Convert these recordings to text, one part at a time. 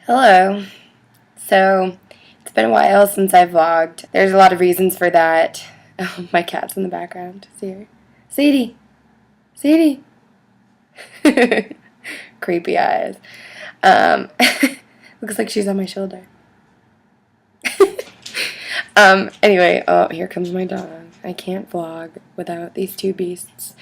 Hello. So, it's been a while since I vlogged. There's a lot of reasons for that. Oh, my cat's in the background. See her? Sadie! Sadie! Creepy eyes. Looks like she's on my shoulder. Anyway, oh, here comes my dog. I can't vlog without these two beasts.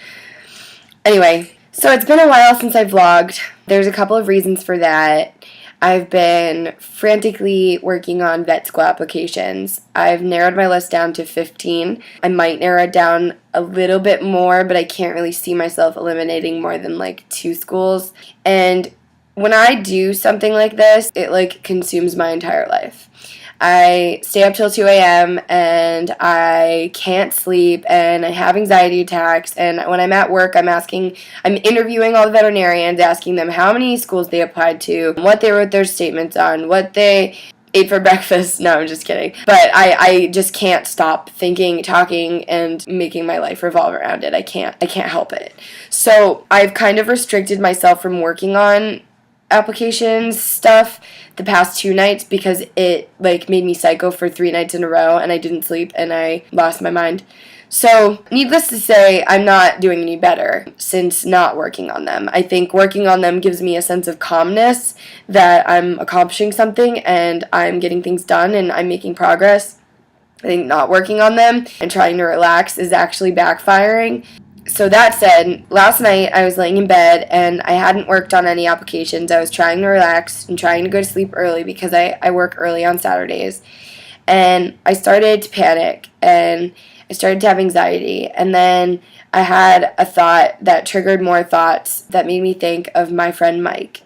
Anyway, so it's been a while since I vlogged. There's a couple of reasons for that. I've been frantically working on vet school applications. I've narrowed my list down to 15. I might narrow it down a little bit more, but I can't really see myself eliminating more than like 2 schools. And when I do something like this, it like consumes my entire life. I stay up till 2 a.m. and I can't sleep and I have anxiety attacks, and when I'm at work I'm interviewing all the veterinarians, asking them how many schools they applied to, what they wrote their statements on, what they ate for breakfast. No, I'm just kidding. But I just can't stop thinking, talking, and making my life revolve around it. I can't help it. So I've kind of restricted myself from working on applications stuff the past 2 nights because it like made me psycho for 3 nights in a row and I didn't sleep and I lost my mind. So, needless to say, I'm not doing any better since not working on them. I think working on them gives me a sense of calmness that I'm accomplishing something and I'm getting things done and I'm making progress. I think not working on them and trying to relax is actually backfiring. So that said, last night I was laying in bed and I hadn't worked on any applications. I was trying to relax and trying to go to sleep early because I work early on Saturdays. And I started to panic and I started to have anxiety. And then I had a thought that triggered more thoughts that made me think of my friend Mike.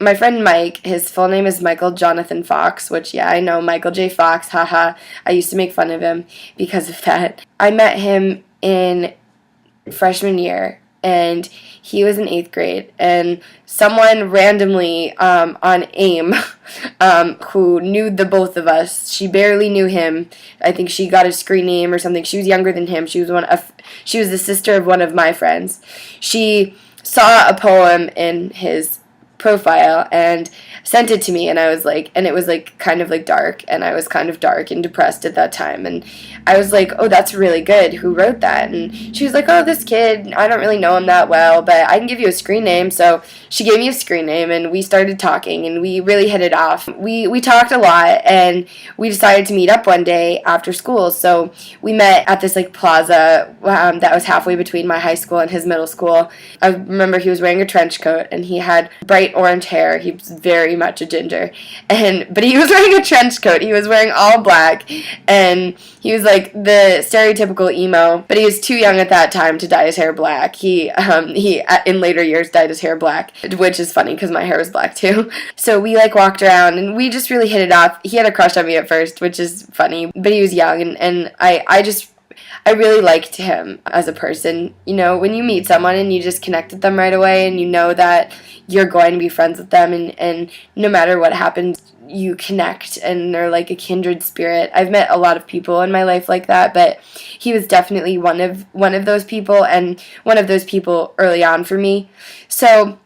My friend Mike, his full name is Michael Jonathan Fox, which, yeah, I know, Michael J. Fox, haha. I used to make fun of him because of that. I met him in freshman year, and he was in 8th grade, and someone randomly on AIM who knew the both of us, she barely knew him. I think she got his screen name or something. She was younger than him. She was the sister of one of my friends. She saw a poem in his profile and sent it to me, and I was like, and it was like kind of like dark, and I was kind of dark and depressed at that time, and I was like, oh, that's really good, who wrote that? And she was like, oh, this kid, I don't really know him that well, but I can give you a screen name. So she gave me a screen name and we started talking and we really hit it off. We talked a lot and we decided to meet up one day after school. So we met at this like plaza that was halfway between my high school and his middle school. I remember he was wearing a trench coat and he had bright orange hair. He was very much a ginger, but he was wearing a trench coat. He was wearing all black, and he was like the stereotypical emo, but he was too young at that time to dye his hair black. He in later years dyed his hair black, which is funny because my hair was black too. So we like walked around and we just really hit it off. He had a crush on me at first, which is funny, but he was young, and I really liked him as a person. You know, when you meet someone and you just connect with them right away and you know that you're going to be friends with them, and no matter what happens, you connect and they're like a kindred spirit. I've met a lot of people in my life like that, but he was definitely one of those people, and one of those people early on for me. So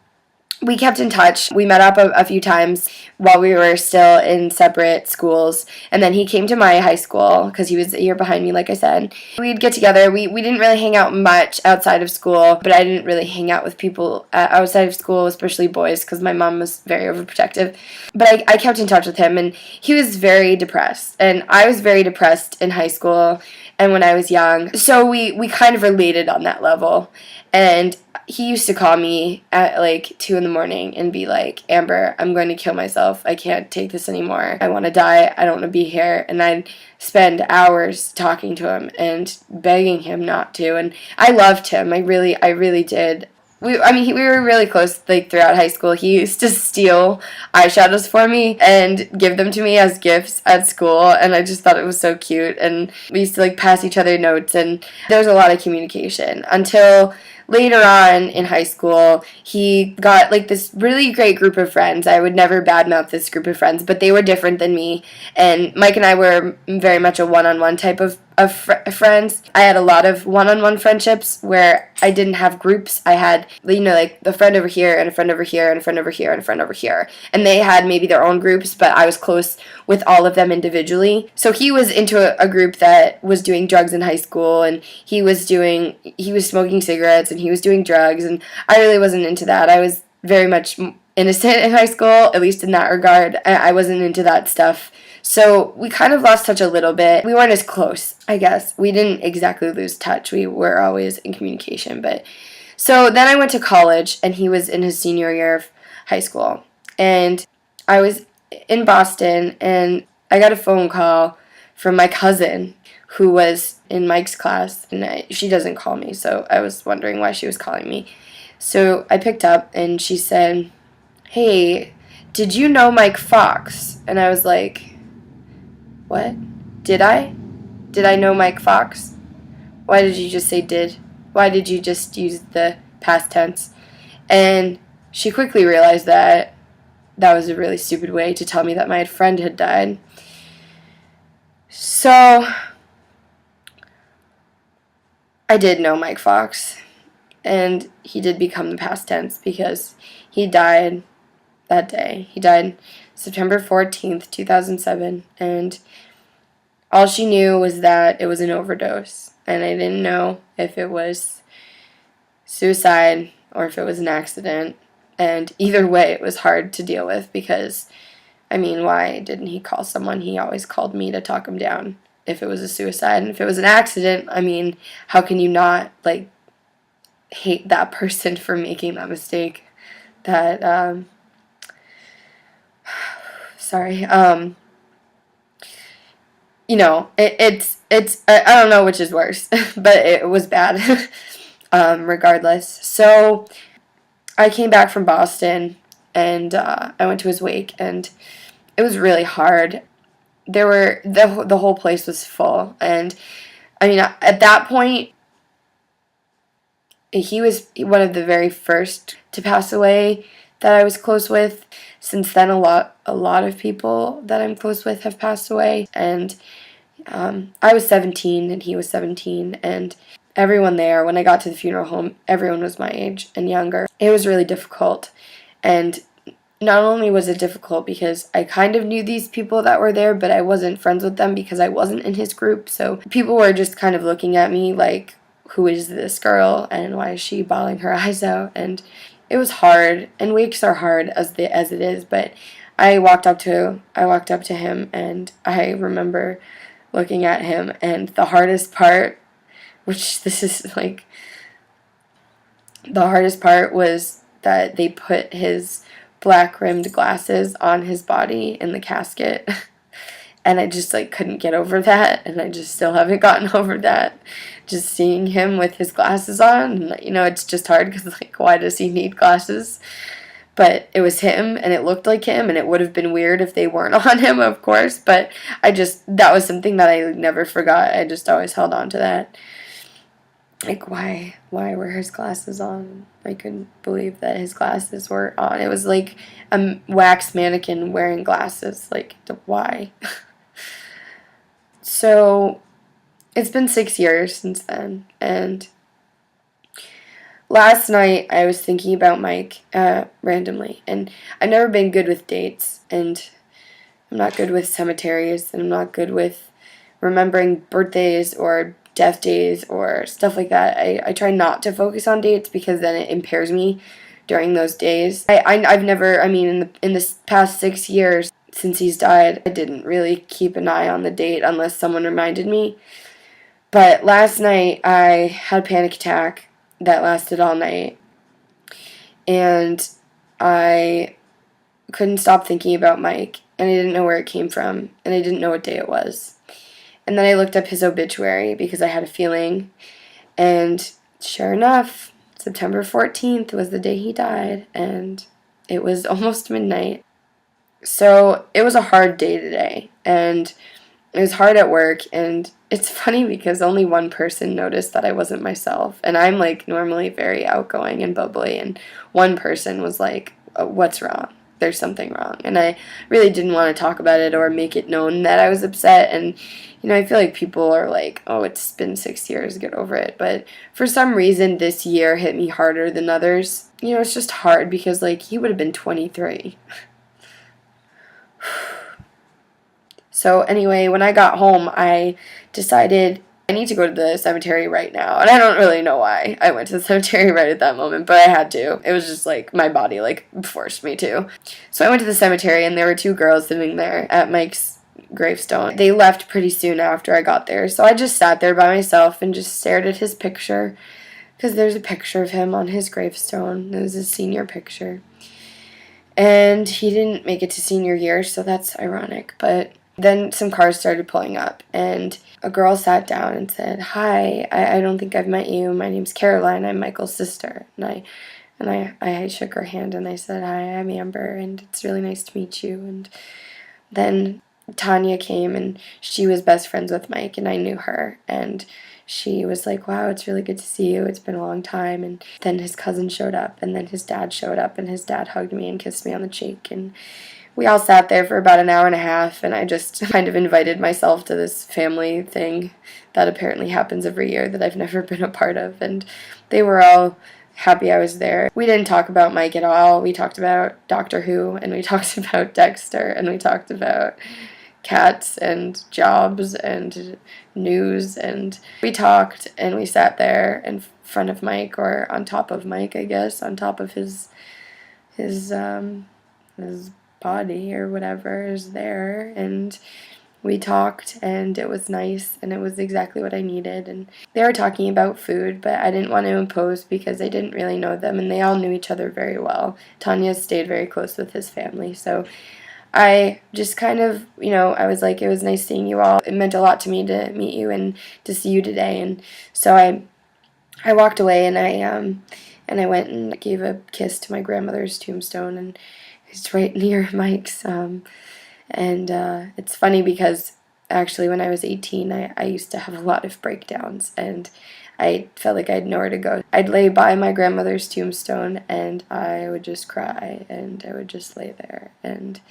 we kept in touch. We met up a few times while we were still in separate schools, and then he came to my high school because he was a year behind me, like I said. We'd get together. We didn't really hang out much outside of school, but I didn't really hang out with people outside of school, especially boys, because my mom was very overprotective. But I kept in touch with him, and he was very depressed, and I was very depressed in high school and when I was young. So we kind of related on that level, and he used to call me at like 2 in the morning and be like, Amber, I'm going to kill myself. I can't take this anymore. I want to die. I don't want to be here. And I'd spend hours talking to him and begging him not to. And I loved him. I really did. We were really close like throughout high school. He used to steal eyeshadows for me and give them to me as gifts at school, and I just thought it was so cute. And we used to like pass each other notes, and there was a lot of communication until later on in high school. He got like this really great group of friends. I would never badmouth this group of friends, but they were different than me, and Mike and I were very much a one-on-one type of friends. I had a lot of one-on-one friendships where I didn't have groups. I had, like a friend over here and a friend over here and a friend over here and a friend over here. And they had maybe their own groups, but I was close with all of them individually. So he was into a group that was doing drugs in high school, and he was smoking cigarettes, and he was doing drugs, and I really wasn't into that. I was very much innocent in high school, at least in that regard. I wasn't into that stuff. So we kind of lost touch a little bit. We weren't as close, I guess. We didn't exactly lose touch. We were always in communication. But so then I went to college, and he was in his senior year of high school. And I was in Boston, and I got a phone call from my cousin who was in Mike's class. And she doesn't call me, so I was wondering why she was calling me. So I picked up, and she said, "Hey, did you know Mike Fox?" And I was like, "What? Did I? Did I know Mike Fox? Why did you just say did? Why did you just use the past tense?" And she quickly realized that that was a really stupid way to tell me that my friend had died. So I did know Mike Fox, and he did become the past tense because he died that day. He died September 14th, 2007, and all she knew was that it was an overdose, and I didn't know if it was suicide or if it was an accident, and either way it was hard to deal with because, why didn't he call someone? He always called me to talk him down if it was a suicide, and if it was an accident, how can you not, hate that person for making that mistake? Sorry, I don't know which is worse, but it was bad, regardless. So I came back from Boston, and I went to his wake, and it was really hard. The whole place was full, and at that point, he was one of the very first to pass away that I was close with. Since then, a lot of people that I'm close with have passed away, and I was 17 and he was 17, and everyone there, when I got to the funeral home, everyone was my age and younger. It was really difficult, and not only was it difficult because I kind of knew these people that were there, but I wasn't friends with them because I wasn't in his group, so people were just kind of looking at me like, who is this girl, and why is she bawling her eyes out? And it was hard, and wakes are hard as it is, but I walked up to him, and I remember looking at him, and the hardest part, the hardest part was that they put his black-rimmed glasses on his body in the casket, and I just, couldn't get over that, and I just still haven't gotten over that. Just seeing him with his glasses on, and, it's just hard because, why does he need glasses? But it was him, and it looked like him, and it would have been weird if they weren't on him, of course, but that was something that I never forgot. I just always held on to that. Why were his glasses on? I couldn't believe that his glasses were on. It was like a wax mannequin wearing glasses. Why? So, it's been 6 years since then, and last night I was thinking about Mike randomly, and I've never been good with dates, and I'm not good with cemeteries, and I'm not good with remembering birthdays or death days or stuff like that. I try not to focus on dates because then it impairs me during those days. I've never, in this past 6 years since he's died, I didn't really keep an eye on the date unless someone reminded me. But last night I had a panic attack that lasted all night, and I couldn't stop thinking about Mike, and I didn't know where it came from, and I didn't know what day it was. And then I looked up his obituary because I had a feeling, and sure enough, September 14th was the day he died, and it was almost midnight. So it was a hard day today, and it was hard at work, and it's funny because only one person noticed that I wasn't myself, and I'm normally very outgoing and bubbly, and one person was like, "What's wrong?" there's something wrong. And I really didn't want to talk about it or make it known that I was upset. And, I feel like people are like, oh, it's been 6 years, get over it. But for some reason, this year hit me harder than others. It's just hard because, like, he would have been 23. So anyway, when I got home, I decided I need to go to the cemetery right now. And I don't really know why I went to the cemetery right at that moment, but I had to. It was just like my body like forced me to. So I went to the cemetery, and there were 2 girls sitting there at Mike's gravestone. They left pretty soon after I got there. So I just sat there by myself and just stared at his picture, because there's a picture of him on his gravestone. It was his senior picture. And he didn't make it to senior year, so that's ironic. But then some cars started pulling up, and a girl sat down and said, "Hi, I don't think I've met you. My name's Caroline. I'm Michael's sister." And I shook her hand, and I said, "Hi, I'm Amber, and it's really nice to meet you." And then Tanya came, and she was best friends with Mike, and I knew her. And she was like, "Wow, it's really good to see you. It's been a long time." And then his cousin showed up, and then his dad showed up, and his dad hugged me and kissed me on the cheek. And we all sat there for about an hour and a half, and I just kind of invited myself to this family thing that apparently happens every year that I've never been a part of. And they were all happy I was there. We didn't talk about Mike at all. We talked about Doctor Who, and we talked about Dexter, and we talked about cats and jobs and news, and we talked, and we sat there in front of Mike, or on top of Mike, I guess, on top of his body or whatever is there, and we talked, and it was nice, and it was exactly what I needed. And they were talking about food, but I didn't want to impose because I didn't really know them, and they all knew each other very well. Tanya stayed very close with his family, so I just kind of, I was like, it was nice seeing you all. It meant a lot to me to meet you and to see you today. And so I walked away, and I went and gave a kiss to my grandmother's tombstone, and it's right near Mike's. It's funny because actually when I was 18, I used to have a lot of breakdowns, and I felt like I had nowhere to go. I'd lay by my grandmother's tombstone, and I would just cry, and I would just lay there. And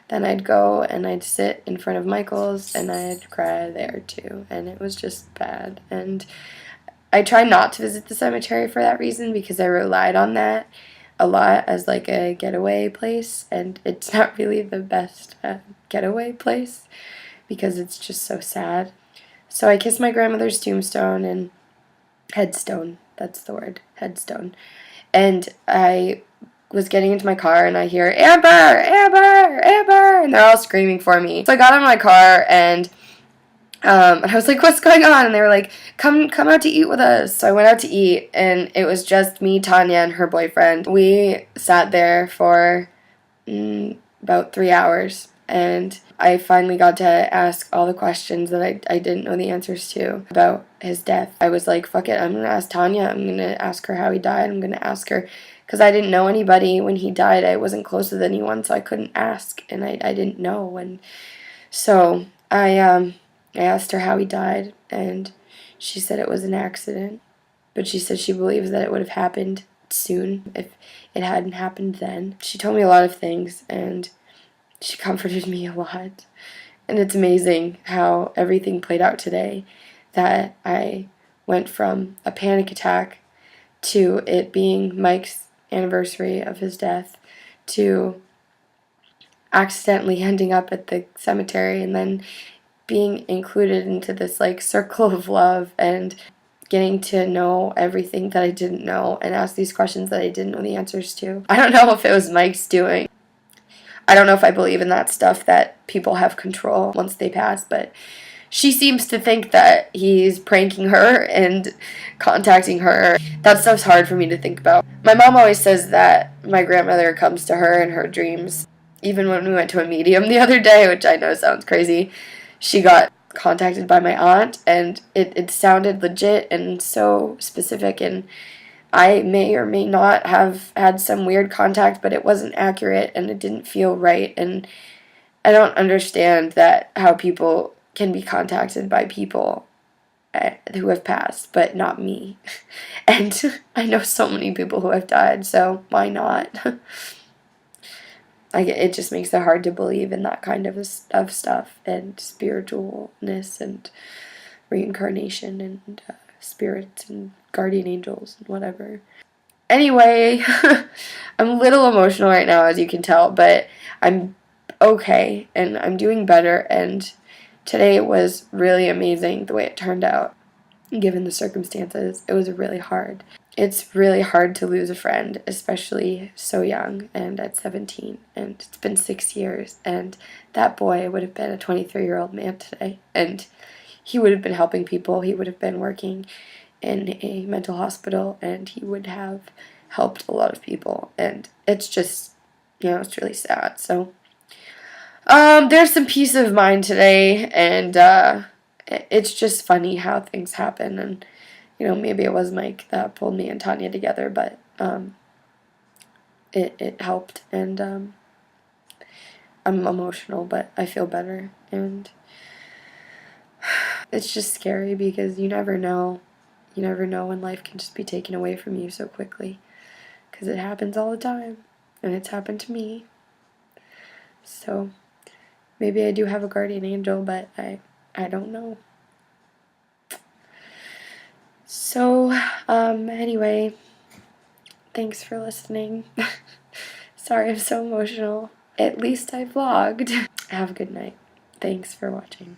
then I'd go and I'd sit in front of Michael's, and I'd cry there too. And it was just bad. And I try not to visit the cemetery for that reason, because I relied on that a lot as like a getaway place, and it's not really the best getaway place because it's just so sad. So I kissed my grandmother's tombstone and headstone, that's the word, headstone. And I was getting into my car, and I hear, "Amber, Amber, Amber," and they're all screaming for me. So I got out of my car, and I was like, "What's going on?" And they were like, come out to eat with us. So I went out to eat, and it was just me, Tanya, and her boyfriend. We sat there for about 3 hours, and I finally got to ask all the questions that I didn't know the answers to about his death. I was like, fuck it, I'm going to ask Tanya. I'm going to ask her how he died. I'm going to ask her, because I didn't know anybody when he died. I wasn't close with anyone, so I couldn't ask, and I didn't know. And so I asked her how he died, and she said it was an accident, but she said she believes that it would have happened soon if it hadn't happened then. She told me a lot of things, and she comforted me a lot. And it's amazing how everything played out today, that I went from a panic attack to it being Mike's anniversary of his death to accidentally ending up at the cemetery, and then being included into this like circle of love, and getting to know everything that I didn't know, and ask these questions that I didn't know the answers to. I don't know if it was Mike's doing. I don't know if I believe in that stuff, that people have control once they pass, but she seems to think that he's pranking her and contacting her. That stuff's hard for me to think about. My mom always says that my grandmother comes to her in her dreams. Even when we went to a medium the other day, which I know sounds crazy, she got contacted by my aunt, and it sounded legit and so specific, and I may or may not have had some weird contact, but it wasn't accurate, and it didn't feel right, and I don't understand that how people can be contacted by people who have passed, but not me. And I know so many people who have died, so why not? like it just makes it hard to believe in that kind of stuff and spiritualness and reincarnation and spirits and guardian angels and whatever. Anyway, I'm a little emotional right now, as you can tell, but I'm okay and I'm doing better, and today was really amazing the way it turned out, given the circumstances. It was really hard. It's really hard to lose a friend, especially so young and at 17, and it's been 6 years, and that boy would have been a 23-year-old man today, and he would have been helping people. He would have been working in a mental hospital, and he would have helped a lot of people, and it's just, it's really sad. So there's some peace of mind today, and it's just funny how things happen, and maybe it was Mike that pulled me and Tanya together, but it helped, and I'm emotional, but I feel better, and it's just scary because you never know. You never know when life can just be taken away from you so quickly, because it happens all the time, and it's happened to me. So maybe I do have a guardian angel, but I don't know. So anyway, thanks for listening. Sorry I'm so emotional. At least I vlogged. Have a good night. Thanks for watching.